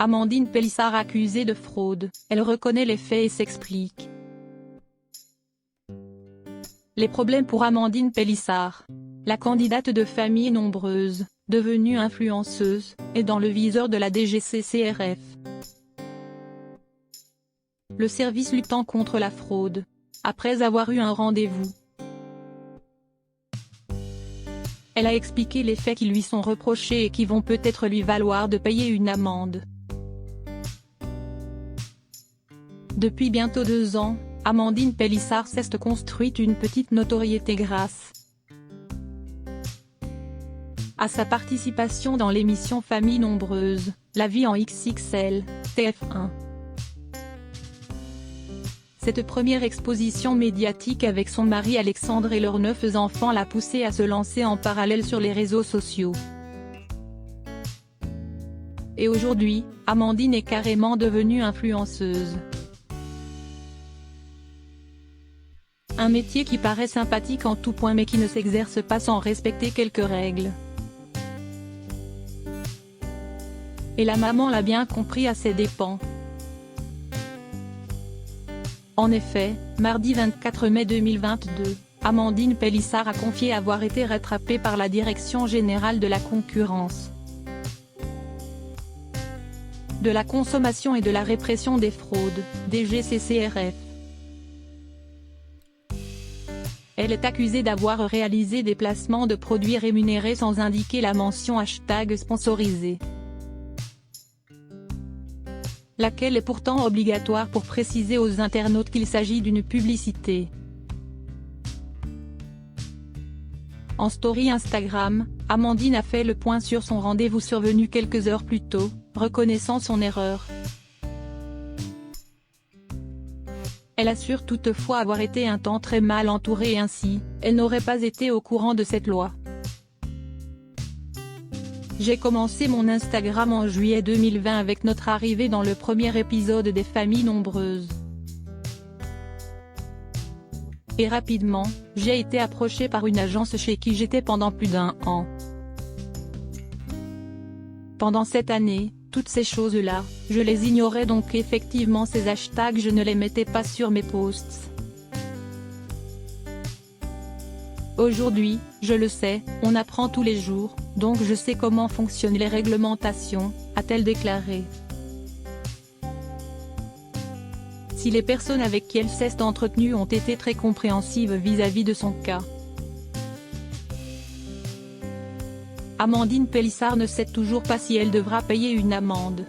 Amandine Pélissard accusée de fraude, elle reconnaît les faits et s'explique. Les problèmes pour Amandine Pélissard. La candidate de famille nombreuse, devenue influenceuse, est dans le viseur de la DGCCRF. Le service luttant contre la fraude. Après avoir eu un rendez-vous, elle a expliqué les faits qui lui sont reprochés et qui vont peut-être lui valoir de payer une amende. Depuis bientôt 2 ans, Amandine Pélissard s'est construite une petite notoriété grâce à sa participation dans l'émission Famille nombreuse, La vie en XXL, TF1. Cette première exposition médiatique avec son mari Alexandre et leurs 9 enfants l'a poussée à se lancer en parallèle sur les réseaux sociaux. Et aujourd'hui, Amandine est carrément devenue influenceuse. Un métier qui paraît sympathique en tout point mais qui ne s'exerce pas sans respecter quelques règles. Et la maman l'a bien compris à ses dépens. En effet, mardi 24 mai 2022, Amandine Pélissard a confié avoir été rattrapée par la Direction générale de la concurrence, de la consommation et de la répression des fraudes, DGCCRF. Elle est accusée d'avoir réalisé des placements de produits rémunérés sans indiquer la mention #sponsorisé. Laquelle est pourtant obligatoire pour préciser aux internautes qu'il s'agit d'une publicité. En story Instagram, Amandine a fait le point sur son rendez-vous survenu quelques heures plus tôt, reconnaissant son erreur. Elle assure toutefois avoir été un temps très mal entourée et ainsi, elle n'aurait pas été au courant de cette loi. J'ai commencé mon Instagram en juillet 2020 avec notre arrivée dans le premier épisode des Familles nombreuses. Et rapidement, j'ai été approchée par une agence chez qui j'étais pendant plus d'1 an. Pendant cette année, toutes ces choses-là, je les ignorais donc effectivement ces hashtags je ne les mettais pas sur mes posts. Aujourd'hui, je le sais, on apprend tous les jours, donc je sais comment fonctionnent les réglementations, a-t-elle déclaré. Si les personnes avec qui elle s'est entretenue ont été très compréhensives vis-à-vis de son cas. Amandine Pélissard ne sait toujours pas si elle devra payer une amende.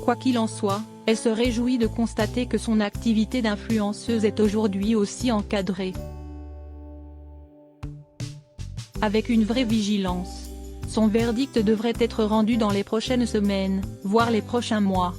Quoi qu'il en soit, elle se réjouit de constater que son activité d'influenceuse est aujourd'hui aussi encadrée. Avec une vraie vigilance. Son verdict devrait être rendu dans les prochaines semaines, voire les prochains mois.